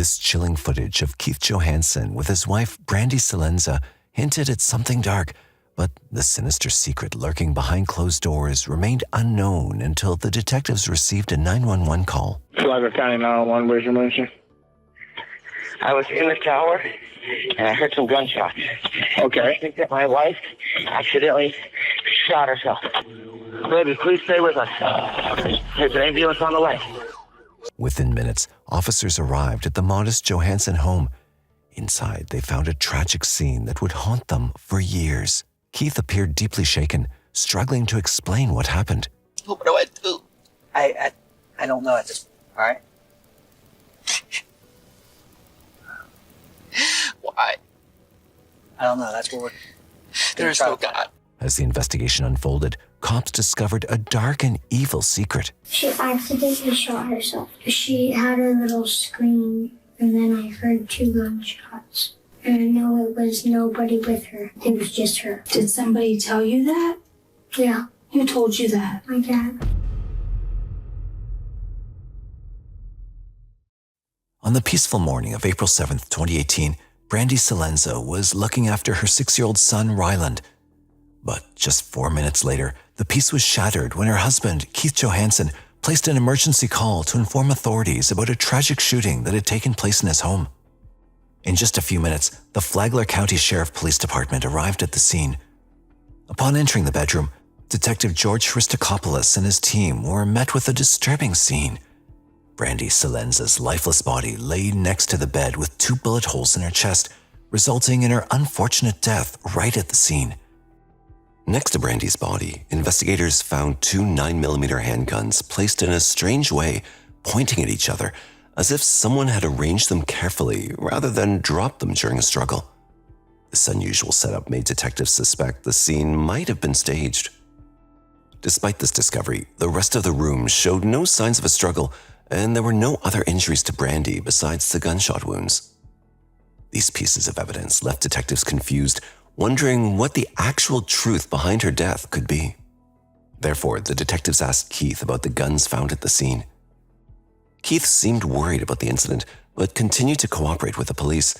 This chilling footage of Keith Johansen with his wife Brandy Salenza hinted at something dark, but the sinister secret lurking behind closed doors remained unknown until the detectives received a 911 call. Flagler County 911, where's your emergency? I was in the shower, and I heard some gunshots. Okay. I think that my wife accidentally shot herself. Baby, please stay with us. There's an ambulance on the way. Within minutes, officers arrived at the modest Johansen home. Inside, they found a tragic scene that would haunt them for years. Keith appeared deeply shaken, struggling to explain what happened. What do I do? I don't know at this point, all right? Why? I don't know, that's what we're... There is no God. As the investigation unfolded, cops discovered a dark and evil secret. She accidentally shot herself. She had a little scream, and then I heard 2 gunshots. And I know it was nobody with her. It was just her. Did somebody tell you that? Yeah, Who told you that? my dad. On the peaceful morning of April 7th, 2018, Brandy Salenza was looking after her 6-year-old son, Ryland. But just 4 minutes later, the peace was shattered when her husband, Keith Johansen, placed an emergency call to inform authorities about a tragic shooting that had taken place in his home. In just a few minutes, the Flagler County Sheriff Police Department arrived at the scene. Upon entering the bedroom, Detective George Christokopoulos and his team were met with a disturbing scene. Brandy Salenza's lifeless body lay next to the bed with 2 bullet holes in her chest, resulting in her unfortunate death right at the scene. Next to Brandy's body, investigators found 2 9mm handguns placed in a strange way, pointing at each other, as if someone had arranged them carefully rather than dropped them during a struggle. This unusual setup made detectives suspect the scene might have been staged. Despite this discovery, the rest of the room showed no signs of a struggle, and there were no other injuries to Brandy besides the gunshot wounds. These pieces of evidence left detectives confused, wondering what the actual truth behind her death could be. Therefore, the detectives asked Keith about the guns found at the scene. Keith seemed worried about the incident, but continued to cooperate with the police.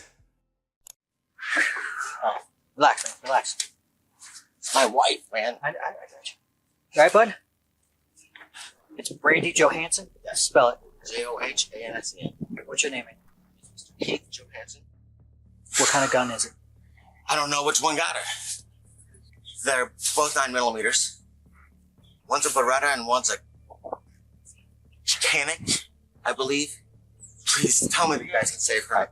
Oh, relax, man, relax. It's my wife, man. I got you. You alright, bud? It's Brandy Johansen? Yes. Spell it. Johansen. What's your name, man? Keith Johansen. What kind of gun is it? I don't know which one got her. They're both 9mm. One's a Beretta and one's a Canic, I believe. Please tell me that you guys can save her.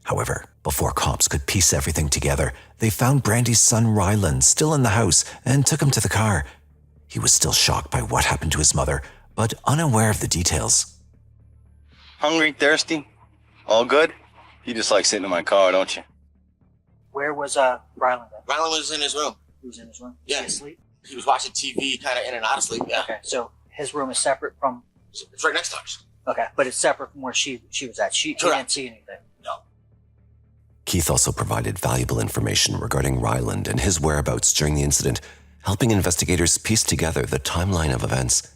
However, before cops could piece everything together, they found Brandy's son Ryland still in the house and took him to the car. He was still shocked by what happened to his mother, but unaware of the details. Hungry, thirsty, all good? You just like sitting in my car, don't you? Where was Ryland at? Ryland was in his room. He was in his room? Yeah. Was he asleep? He was watching TV, kind of in and out of sleep, yeah. Okay, so his room is separate from... It's right next to ours. Okay, but it's separate from where she was at. She didn't see anything. No. Keith also provided valuable information regarding Ryland and his whereabouts during the incident, helping investigators piece together the timeline of events.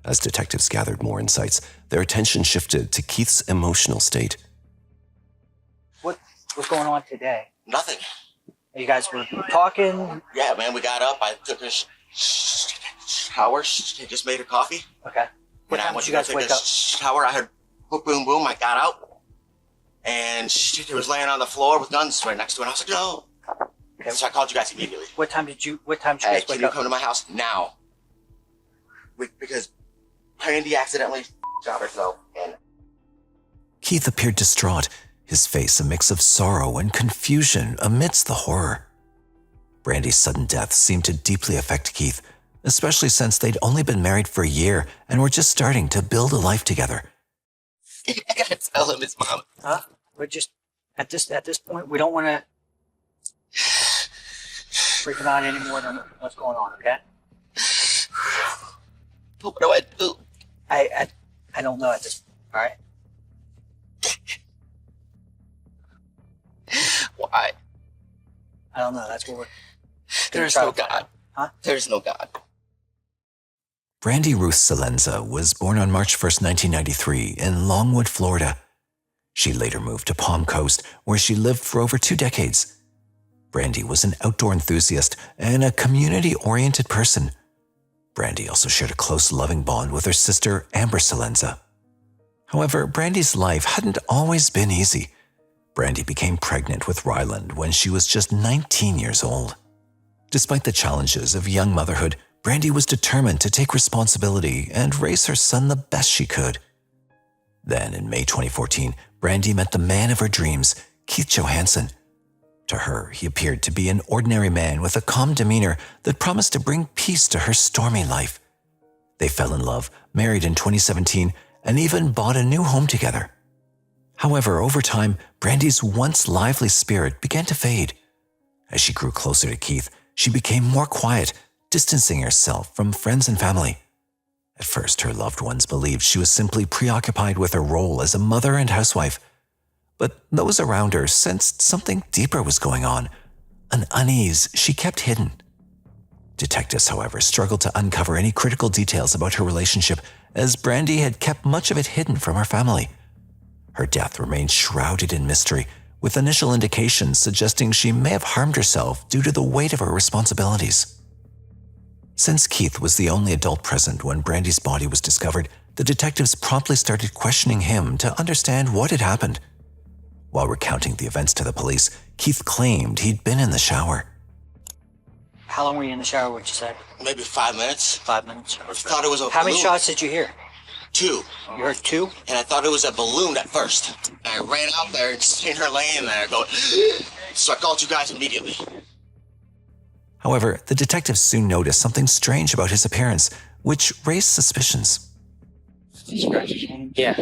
As detectives gathered more insights, their attention shifted to Keith's emotional state. What's going on today? Nothing. You guys were talking? Yeah, man, we got up. I took a shower. She just made her coffee. Okay. What And I time went did to you guys take wake a up? shower. I heard boom, boom, boom. I got out. And she was laying on the floor with guns right next to her. And I was like, no. Okay. So I called you guys immediately. What time did you Hey, guys can wake you up? come to my house now? Because Brandy accidentally shot herself. And Keith appeared distraught, his face a mix of sorrow and confusion amidst the horror. Brandy's sudden death seemed to deeply affect Keith, especially since they'd only been married for a year and were just starting to build a life together. I gotta tell him his mom. Huh? We're just at this point we don't want to freak him out any more than what's going on. Okay? What do I do? I don't know at this point. All right. Why? I don't know. That's what we're. There is try no to find God. out. Huh? There is no God. Brandy Ruth Salenza was born on March 1st, 1993 in Longwood, Florida. She later moved to Palm Coast, where she lived for over 2 decades. Brandy was an outdoor enthusiast and a community-oriented person. Brandy also shared a close, loving bond with her sister, Amber Salenza. However, Brandy's life hadn't always been easy. Brandy became pregnant with Ryland when she was just 19 years old. Despite the challenges of young motherhood, Brandy was determined to take responsibility and raise her son the best she could. Then, in May 2014, Brandy met the man of her dreams, Keith Johansen. To her, he appeared to be an ordinary man with a calm demeanor that promised to bring peace to her stormy life. They fell in love, married in 2017, and even bought a new home together. However, over time, Brandy's once lively spirit began to fade. As she grew closer to Keith, she became more quiet, distancing herself from friends and family. At first, her loved ones believed she was simply preoccupied with her role as a mother and housewife. But those around her sensed something deeper was going on, an unease she kept hidden. Detectives, however, struggled to uncover any critical details about her relationship, as Brandy had kept much of it hidden from her family. Her death remained shrouded in mystery, with initial indications suggesting she may have harmed herself due to the weight of her responsibilities. Since Keith was the only adult present when Brandy's body was discovered, the detectives promptly started questioning him to understand what had happened. While recounting the events to the police, Keith claimed he'd been in the shower. How long were you in the shower, would you say? Maybe 5 minutes. 5 minutes. I thought it was a How many balloon. shots did you hear? 2. You heard 2? And I thought it was a balloon at first. I ran out there and seen her laying there going, so I called you guys immediately. However, the detectives soon noticed something strange about his appearance, which raised suspicions. Yeah.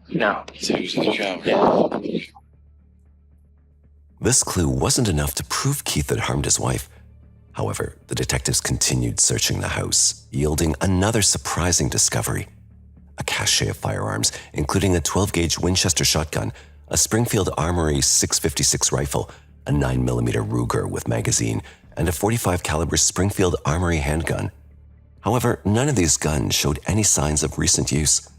No. So he was in the shower. Yeah. This clue wasn't enough to prove Keith had harmed his wife. However, the detectives continued searching the house, yielding another surprising discovery. A cache of firearms, including a 12-gauge Winchester shotgun, a Springfield Armory 6.56 rifle, a 9mm Ruger with magazine, and a .45 caliber Springfield Armory handgun. However, none of these guns showed any signs of recent use.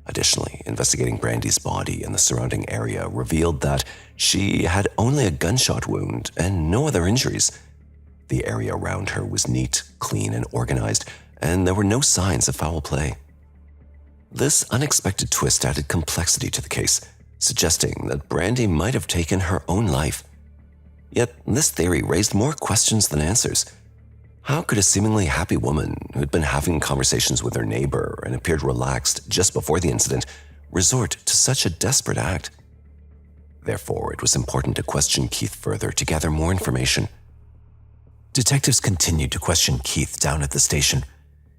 Additionally, investigating Brandy's body and the surrounding area revealed that she had only a gunshot wound and no other injuries. The area around her was neat, clean, and organized, and there were no signs of foul play. This unexpected twist added complexity to the case, suggesting that Brandy might have taken her own life. Yet, this theory raised more questions than answers. How could a seemingly happy woman who had been having conversations with her neighbor and appeared relaxed just before the incident resort to such a desperate act? Therefore, it was important to question Keith further to gather more information. Detectives continued to question Keith down at the station.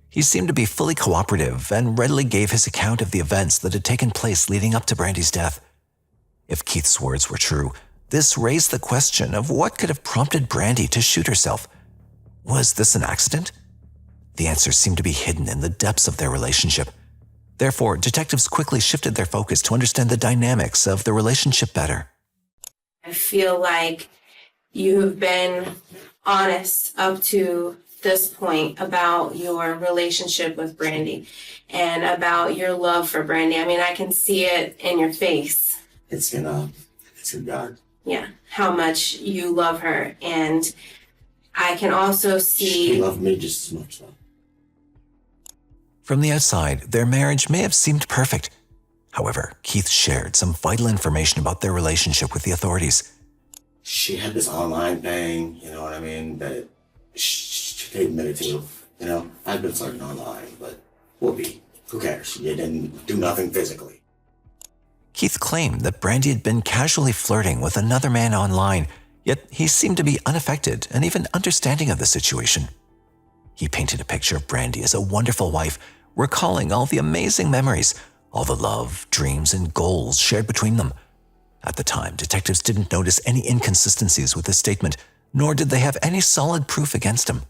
He seemed to be fully cooperative and readily gave his account of the events that had taken place leading up to Brandy's death. If Keith's words were true, this raised the question of what could have prompted Brandy to shoot herself. Was this an accident? The answer seemed to be hidden in the depths of their relationship. Therefore, detectives quickly shifted their focus to understand the dynamics of the relationship better. I feel like you have been honest up to this point about your relationship with Brandy and about your love for Brandy. I mean, I can see it in your face. It's in God. Yeah, how much you love her. And I can also see... She loved me just as much, though. From the outside, their marriage may have seemed perfect. However, Keith shared some vital information about their relationship with the authorities. She had this online thing, you know what I mean, that she admitted to. You know, I've been flirting online, but who cares? You didn't do nothing physically. Keith claimed that Brandy had been casually flirting with another man online, yet he seemed to be unaffected and even understanding of the situation. He painted a picture of Brandy as a wonderful wife, recalling all the amazing memories, all the love, dreams, and goals shared between them. At the time, detectives didn't notice any inconsistencies with his statement, nor did they have any solid proof against him.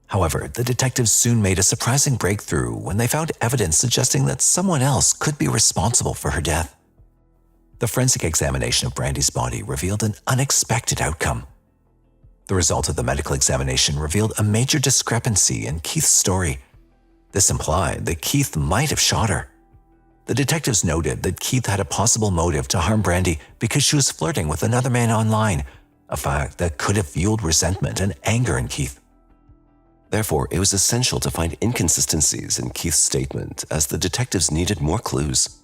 However, the detectives soon made a surprising breakthrough when they found evidence suggesting that someone else could be responsible for her death. The forensic examination of Brandy's body revealed an unexpected outcome. The result of the medical examination revealed a major discrepancy in Keith's story. This implied that Keith might have shot her. The detectives noted that Keith had a possible motive to harm Brandy because she was flirting with another man online, a fact that could have fueled resentment and anger in Keith. Therefore, it was essential to find inconsistencies in Keith's statement, as the detectives needed more clues.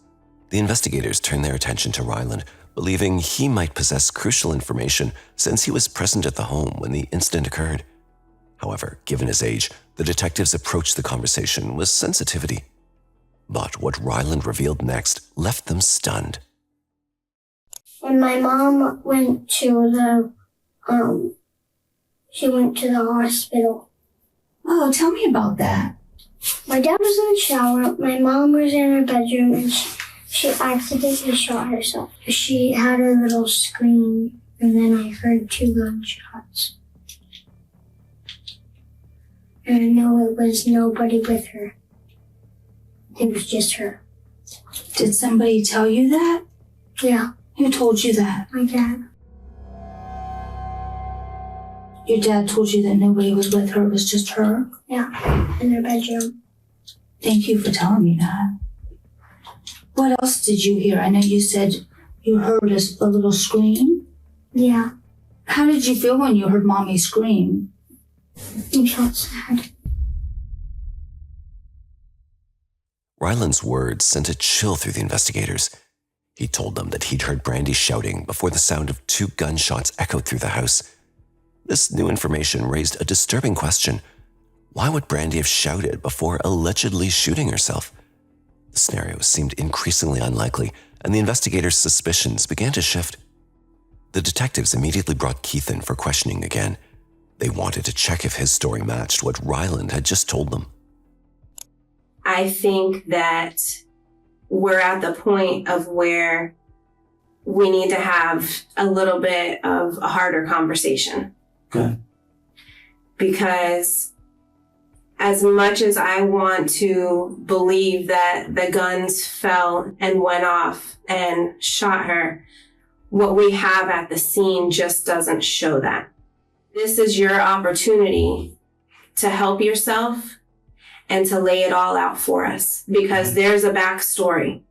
The investigators turned their attention to Ryland, believing he might possess crucial information since he was present at the home when the incident occurred. However, given his age, the detectives approached the conversation with sensitivity. But what Ryland revealed next left them stunned. When my mom went to she went to the hospital. Oh, tell me about that. My dad was in the shower, my mom was in her bedroom, and she accidentally shot herself. She had a little scream, and then I heard 2 gunshots. And I know it was nobody with her. It was just her. Did somebody tell you that? Yeah, Who told you that? my dad. Your dad told you that nobody was with her, it was just her? Yeah, in her bedroom. Thank you for telling me that. What else did you hear? I know you said you heard a little scream. Yeah, How did you feel when you heard Mommy scream? I felt sad. Ryland's words sent a chill through the investigators. He told them that he'd heard Brandy shouting before the sound of 2 gunshots echoed through the house. This new information raised a disturbing question. Why would Brandy have shouted before allegedly shooting herself? The scenario seemed increasingly unlikely, and the investigators' suspicions began to shift. The detectives immediately brought Keith in for questioning again. They wanted to check if his story matched what Ryland had just told them. I think that we're at the point of where we need to have a little bit of a harder conversation. Okay. Because as much as I want to believe that the guns fell and went off and shot her, what we have at the scene just doesn't show that. This is your opportunity to help yourself and to lay it all out for us, because there's a backstory.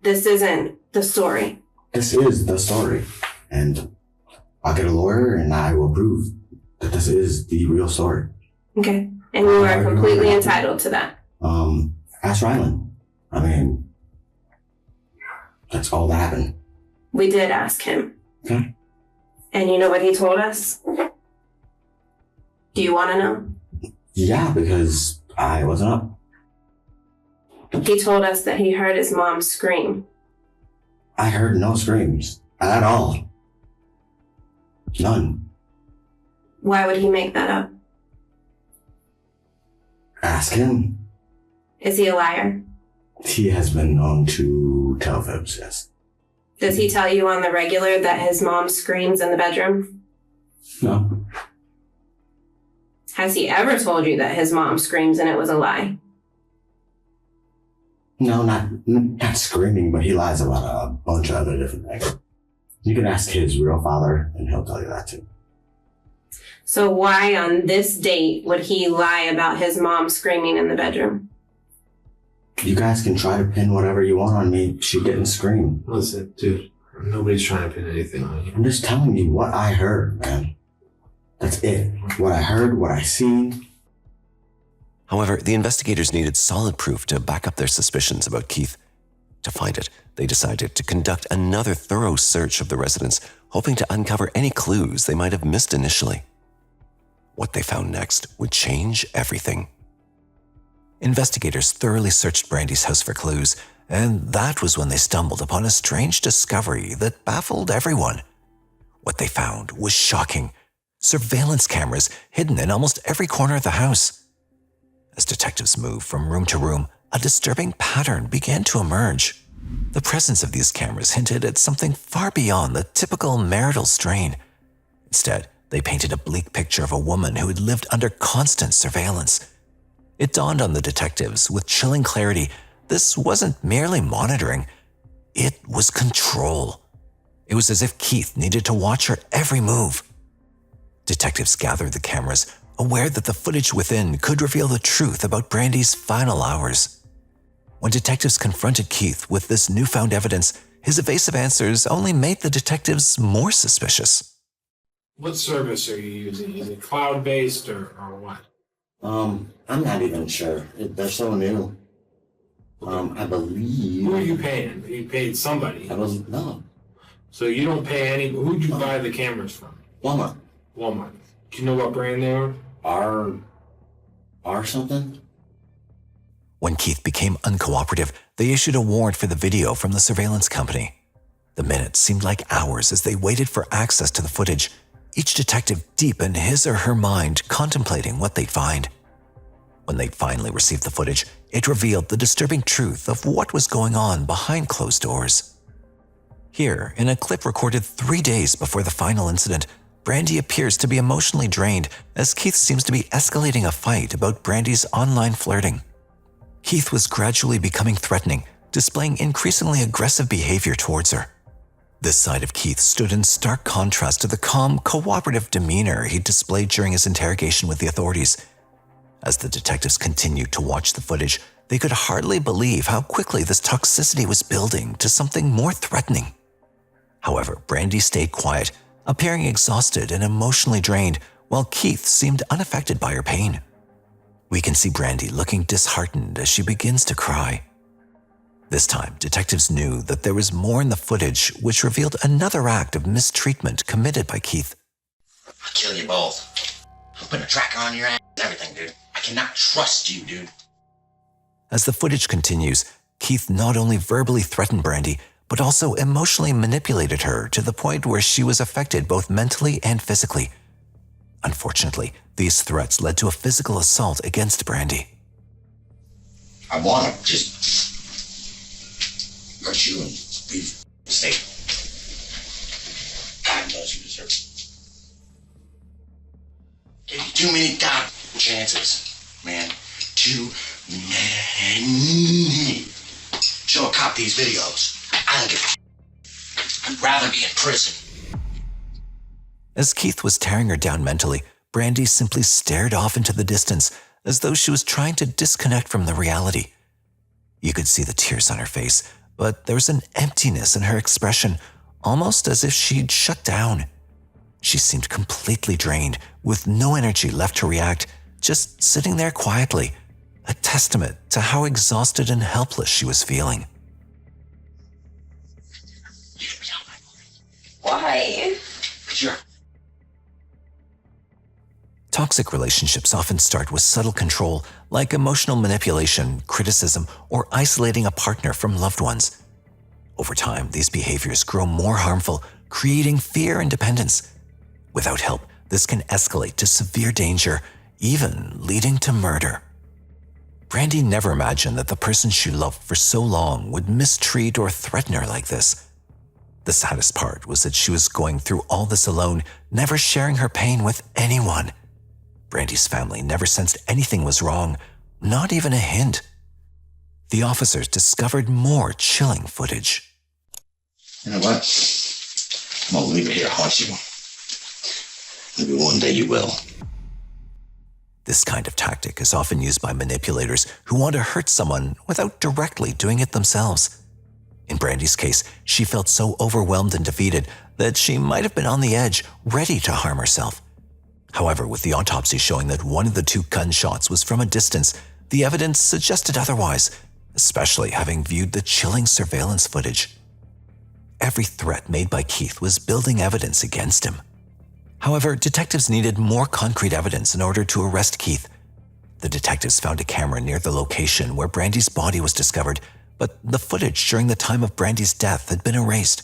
This isn't the story. This is the story. And I'll get a lawyer and I will prove that this is the real story. Okay. And you are completely entitled to that. Ask Ryland. I mean, that's all that happened. We did ask him. Okay. And you know what he told us? Do you want to know? Yeah, because I wasn't up. He told us that he heard his mom scream. I heard no screams at all. None. Why would he make that up? Ask him. Is he a liar? He has been known to tell fibs, yes. Does he tell you on the regular that his mom screams in the bedroom? No. Has he ever told you that his mom screams and it was a lie? No, not screaming, but he lies about a bunch of other different things. You can ask his real father, and he'll tell you that too. So why on this date would he lie about his mom screaming in the bedroom? You guys can try to pin whatever you want on me. She didn't scream. Listen, dude, nobody's trying to pin anything on you. I'm just telling you what I heard, man. That's it. What I heard, what I seen. However, the investigators needed solid proof to back up their suspicions about Keith. To find it, they decided to conduct another thorough search of the residence, hoping to uncover any clues they might have missed initially. What they found next would change everything. Investigators thoroughly searched Brandy's house for clues, and that was when they stumbled upon a strange discovery that baffled everyone. What they found was shocking. Surveillance cameras hidden in almost every corner of the house. As detectives moved from room to room, a disturbing pattern began to emerge. The presence of these cameras hinted at something far beyond the typical marital strain. Instead, they painted a bleak picture of a woman who had lived under constant surveillance. It dawned on the detectives with chilling clarity, this wasn't merely monitoring, it was control. It was as if Keith needed to watch her every move. Detectives gathered the cameras, aware that the footage within could reveal the truth about Brandy's final hours. When detectives confronted Keith with this newfound evidence, his evasive answers only made the detectives more suspicious. What service are you using? Is it cloud-based or what? I'm not even sure. They're so new. I believe. Who are you paying? You paid somebody. No. So you don't pay any. Who'd you buy the cameras from? Walmart. Walmart. Do you know what brand they are? R something? When Keith became uncooperative, they issued a warrant for the video from the surveillance company. The minutes seemed like hours as they waited for access to the footage, each detective deep in his or her mind contemplating what they'd find. When they finally received the footage, it revealed the disturbing truth of what was going on behind closed doors. Here, in a clip recorded 3 days before the final incident, Brandy appears to be emotionally drained as Keith seems to be escalating a fight about Brandy's online flirting. Keith was gradually becoming threatening, displaying increasingly aggressive behavior towards her. This side of Keith stood in stark contrast to the calm, cooperative demeanor he displayed during his interrogation with the authorities. As the detectives continued to watch the footage, they could hardly believe how quickly this toxicity was building to something more threatening. However, Brandy stayed quiet, appearing exhausted and emotionally drained, while Keith seemed unaffected by her pain. We can see Brandy looking disheartened as she begins to cry. This time, detectives knew that there was more in the footage, which revealed another act of mistreatment committed by Keith. I'll kill you both. I'm putting a tracker on your ass and everything, dude. I cannot trust you, dude. As the footage continues, Keith not only verbally threatened Brandy, but also emotionally manipulated her to the point where she was affected both mentally and physically. Unfortunately, these threats led to a physical assault against Brandy. I want to just hurt you and be safe. God knows you deserve it. Gave you too many chances, man. Too many. Show a cop these videos. I don't give a I'd rather be in prison. As Keith was tearing her down mentally, Brandy simply stared off into the distance as though she was trying to disconnect from the reality. You could see the tears on her face, but there was an emptiness in her expression, almost as if she'd shut down. She seemed completely drained, with no energy left to react, just sitting there quietly, a testament to how exhausted and helpless she was feeling. Why? Sure. Toxic relationships often start with subtle control, like emotional manipulation, criticism, or isolating a partner from loved ones. Over time, these behaviors grow more harmful, creating fear and dependence. Without help, this can escalate to severe danger, even leading to murder. Brandy never imagined that the person she loved for so long would mistreat or threaten her like this. The saddest part was that she was going through all this alone, never sharing her pain with anyone. Brandy's family never sensed anything was wrong, not even a hint. The officers discovered more chilling footage. You know what? I'm gonna leave it here, haunt you. Maybe one day you will. This kind of tactic is often used by manipulators who want to hurt someone without directly doing it themselves. In Brandy's case, she felt so overwhelmed and defeated that she might have been on the edge, ready to harm herself. However, with the autopsy showing that one of the 2 gunshots was from a distance, the evidence suggested otherwise, especially having viewed the chilling surveillance footage. Every threat made by Keith was building evidence against him. However, detectives needed more concrete evidence in order to arrest Keith. The detectives found a camera near the location where Brandy's body was discovered, but the footage during the time of Brandy's death had been erased.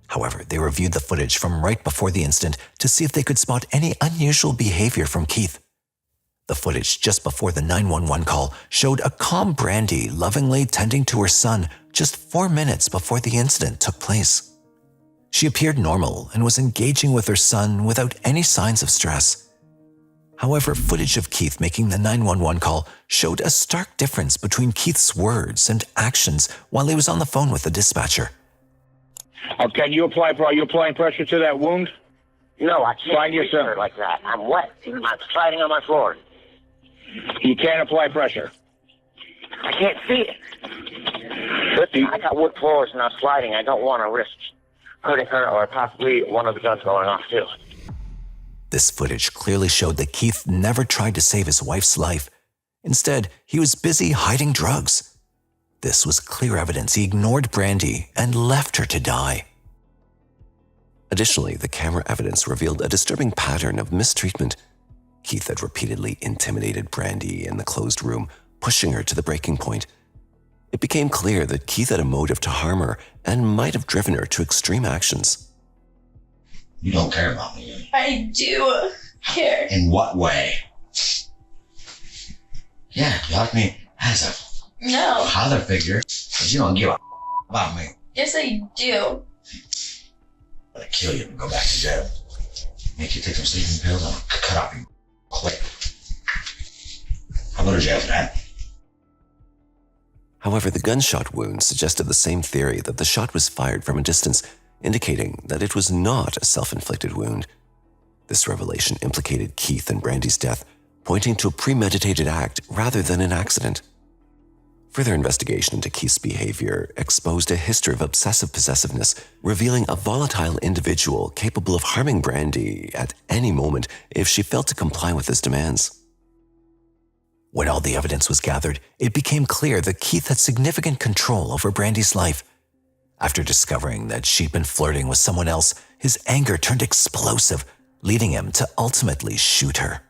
However, they reviewed the footage from right before the incident to see if they could spot any unusual behavior from Keith. The footage just before the 911 call showed a calm Brandy lovingly tending to her son just 4 minutes before the incident took place. She appeared normal and was engaging with her son without any signs of stress. However, footage of Keith making the 911 call showed a stark difference between Keith's words and actions while he was on the phone with the dispatcher. Okay, are you applying pressure to that wound? No, I can't Find yourself. her like that. I'm wet. I'm sliding on my floor. You can't apply pressure. I can't see it. Listen, I got wood floors and I'm sliding. I don't want to risk hurting her or possibly one of the guns going off too. This footage clearly showed that Keith never tried to save his wife's life. Instead, he was busy hiding drugs. This was clear evidence he ignored Brandy and left her to die. Additionally, the camera evidence revealed a disturbing pattern of mistreatment. Keith had repeatedly intimidated Brandy in the closed room, pushing her to the breaking point. It became clear that Keith had a motive to harm her and might have driven her to extreme actions. You don't care about me. I do care. In what way? Yeah, you like me as a father figure, but you don't give a about me. Yes, I do. I'm gonna kill you and go back to jail. Make you take some sleeping pills and I'll cut off your quick. I'll go to jail for that. However, the gunshot wound suggested the same theory that the shot was fired from a distance, indicating that it was not a self-inflicted wound. This revelation implicated Keith in Brandy's death, pointing to a premeditated act rather than an accident. Further investigation into Keith's behavior exposed a history of obsessive possessiveness, revealing a volatile individual capable of harming Brandy at any moment if she failed to comply with his demands. When all the evidence was gathered, it became clear that Keith had significant control over Brandy's life. After discovering that she'd been flirting with someone else, his anger turned explosive, leading him to ultimately shoot her.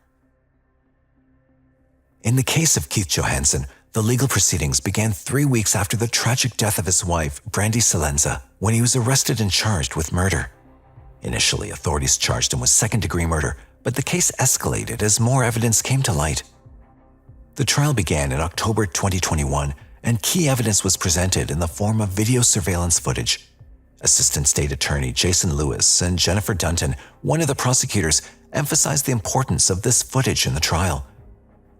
In the case of Keith Johansen, the legal proceedings began 3 weeks after the tragic death of his wife, Brandy Salenza, when he was arrested and charged with murder. Initially, authorities charged him with second-degree murder, but the case escalated as more evidence came to light. The trial began in October 2021, and key evidence was presented in the form of video surveillance footage. Assistant State Attorney Jason Lewis and Jennifer Dunton, one of the prosecutors, emphasized the importance of this footage in the trial.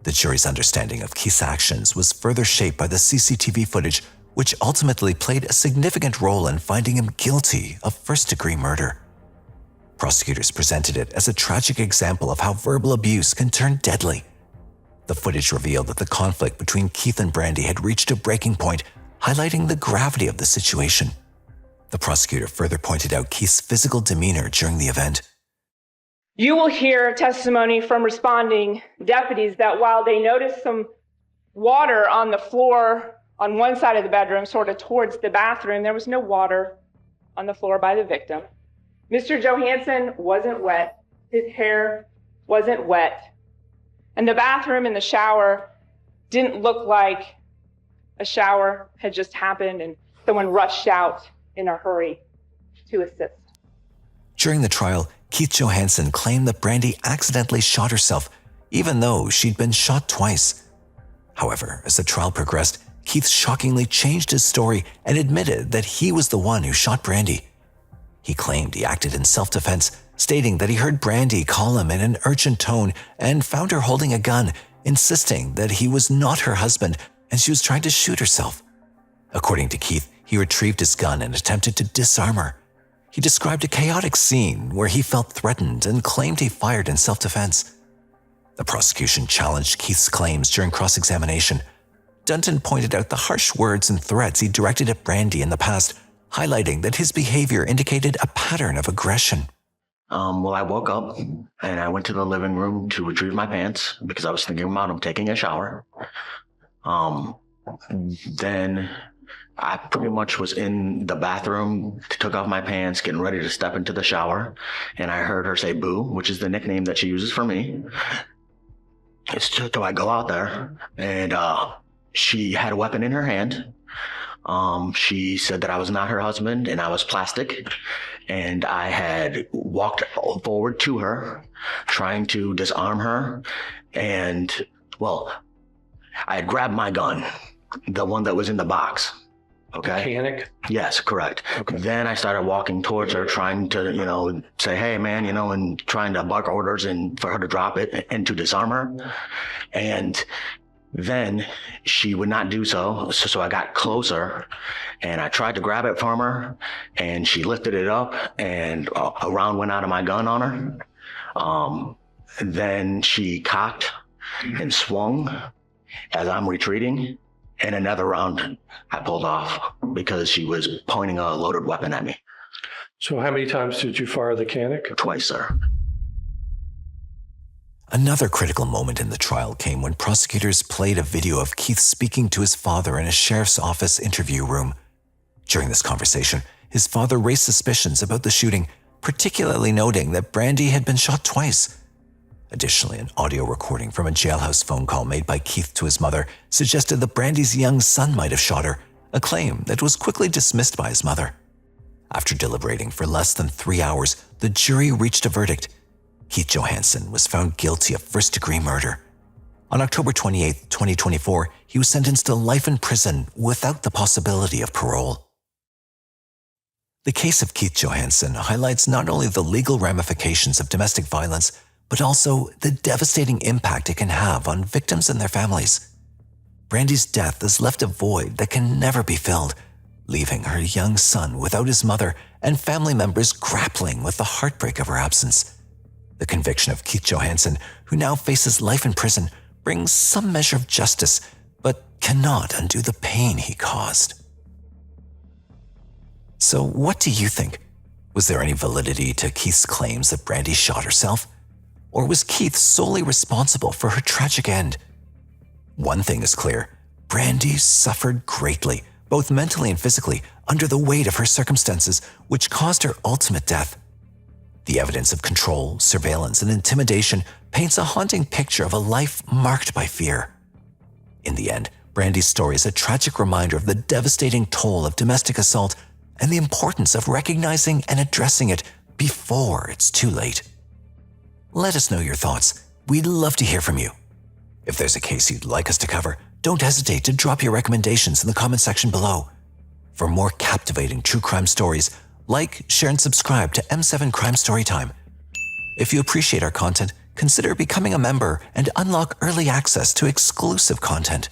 The jury's understanding of Keith's actions was further shaped by the CCTV footage, which ultimately played a significant role in finding him guilty of first-degree murder. Prosecutors presented it as a tragic example of how verbal abuse can turn deadly. The footage revealed that the conflict between Keith and Brandy had reached a breaking point, highlighting the gravity of the situation. The prosecutor further pointed out Keith's physical demeanor during the event. You will hear testimony from responding deputies that while they noticed some water on the floor on one side of the bedroom, sort of towards the bathroom, there was no water on the floor by the victim. Mr. Johansen wasn't wet. His hair wasn't wet. And the bathroom and the shower didn't look like a shower had just happened and someone rushed out in a hurry to assist. During the trial, Keith Johansen claimed that Brandy accidentally shot herself, even though she'd been shot twice. However, as the trial progressed, Keith shockingly changed his story and admitted that he was the one who shot Brandy. He claimed he acted in self-defense, stating that he heard Brandy call him in an urgent tone and found her holding a gun, insisting that he was not her husband and she was trying to shoot herself. According to Keith, he retrieved his gun and attempted to disarm her. He described a chaotic scene where he felt threatened and claimed he fired in self-defense. The prosecution challenged Keith's claims during cross-examination. Dunton pointed out the harsh words and threats he directed at Brandy in the past, highlighting that his behavior indicated a pattern of aggression. Well, I woke up and I went to the living room to retrieve my pants because I was thinking about him taking a shower. Then I pretty much was in the bathroom, took off my pants, getting ready to step into the shower, and I heard her say boo, which is the nickname that she uses for me. So I go out there, and she had a weapon in her hand. She said that I was not her husband and I was plastic, and I had walked forward to her, trying to disarm her, and, well, I had grabbed my gun, the one that was in the box. Okay. Mechanic? Yes, correct. Okay. Then I started walking towards her, trying to, say, hey, man, and trying to bark orders and for her to drop it and to disarm her. And then she would not do so. So I got closer and I tried to grab it from her, and she lifted it up and a round went out of my gun on her. Then she cocked and swung as I'm retreating. And another round I pulled off because she was pointing a loaded weapon at me. So how many times did you fire the canic? Twice, sir. Another critical moment in the trial came when prosecutors played a video of Keith speaking to his father in a sheriff's office interview room. During this conversation, his father raised suspicions about the shooting, particularly noting that Brandy had been shot twice. Additionally, an audio recording from a jailhouse phone call made by Keith to his mother suggested that Brandy's young son might have shot her, a claim that was quickly dismissed by his mother. After deliberating for less than 3 hours, the jury reached a verdict. Keith Johansen was found guilty of first-degree murder. On October 28, 2024, he was sentenced to life in prison without the possibility of parole. The case of Keith Johansen highlights not only the legal ramifications of domestic violence, but also the devastating impact it can have on victims and their families. Brandy's death has left a void that can never be filled, leaving her young son without his mother and family members grappling with the heartbreak of her absence. The conviction of Keith Johansen, who now faces life in prison, brings some measure of justice, but cannot undo the pain he caused. So what do you think? Was there any validity to Keith's claims that Brandy shot herself? Or was Keith solely responsible for her tragic end? One thing is clear, Brandy suffered greatly, both mentally and physically, under the weight of her circumstances, which caused her ultimate death. The evidence of control, surveillance, and intimidation paints a haunting picture of a life marked by fear. In the end, Brandy's story is a tragic reminder of the devastating toll of domestic assault and the importance of recognizing and addressing it before it's too late. Let us know your thoughts. We'd love to hear from you. If there's a case you'd like us to cover, don't hesitate to drop your recommendations in the comment section below. For more captivating true crime stories, like, share, and subscribe to M7 Crime Storytime. If you appreciate our content, consider becoming a member and unlock early access to exclusive content.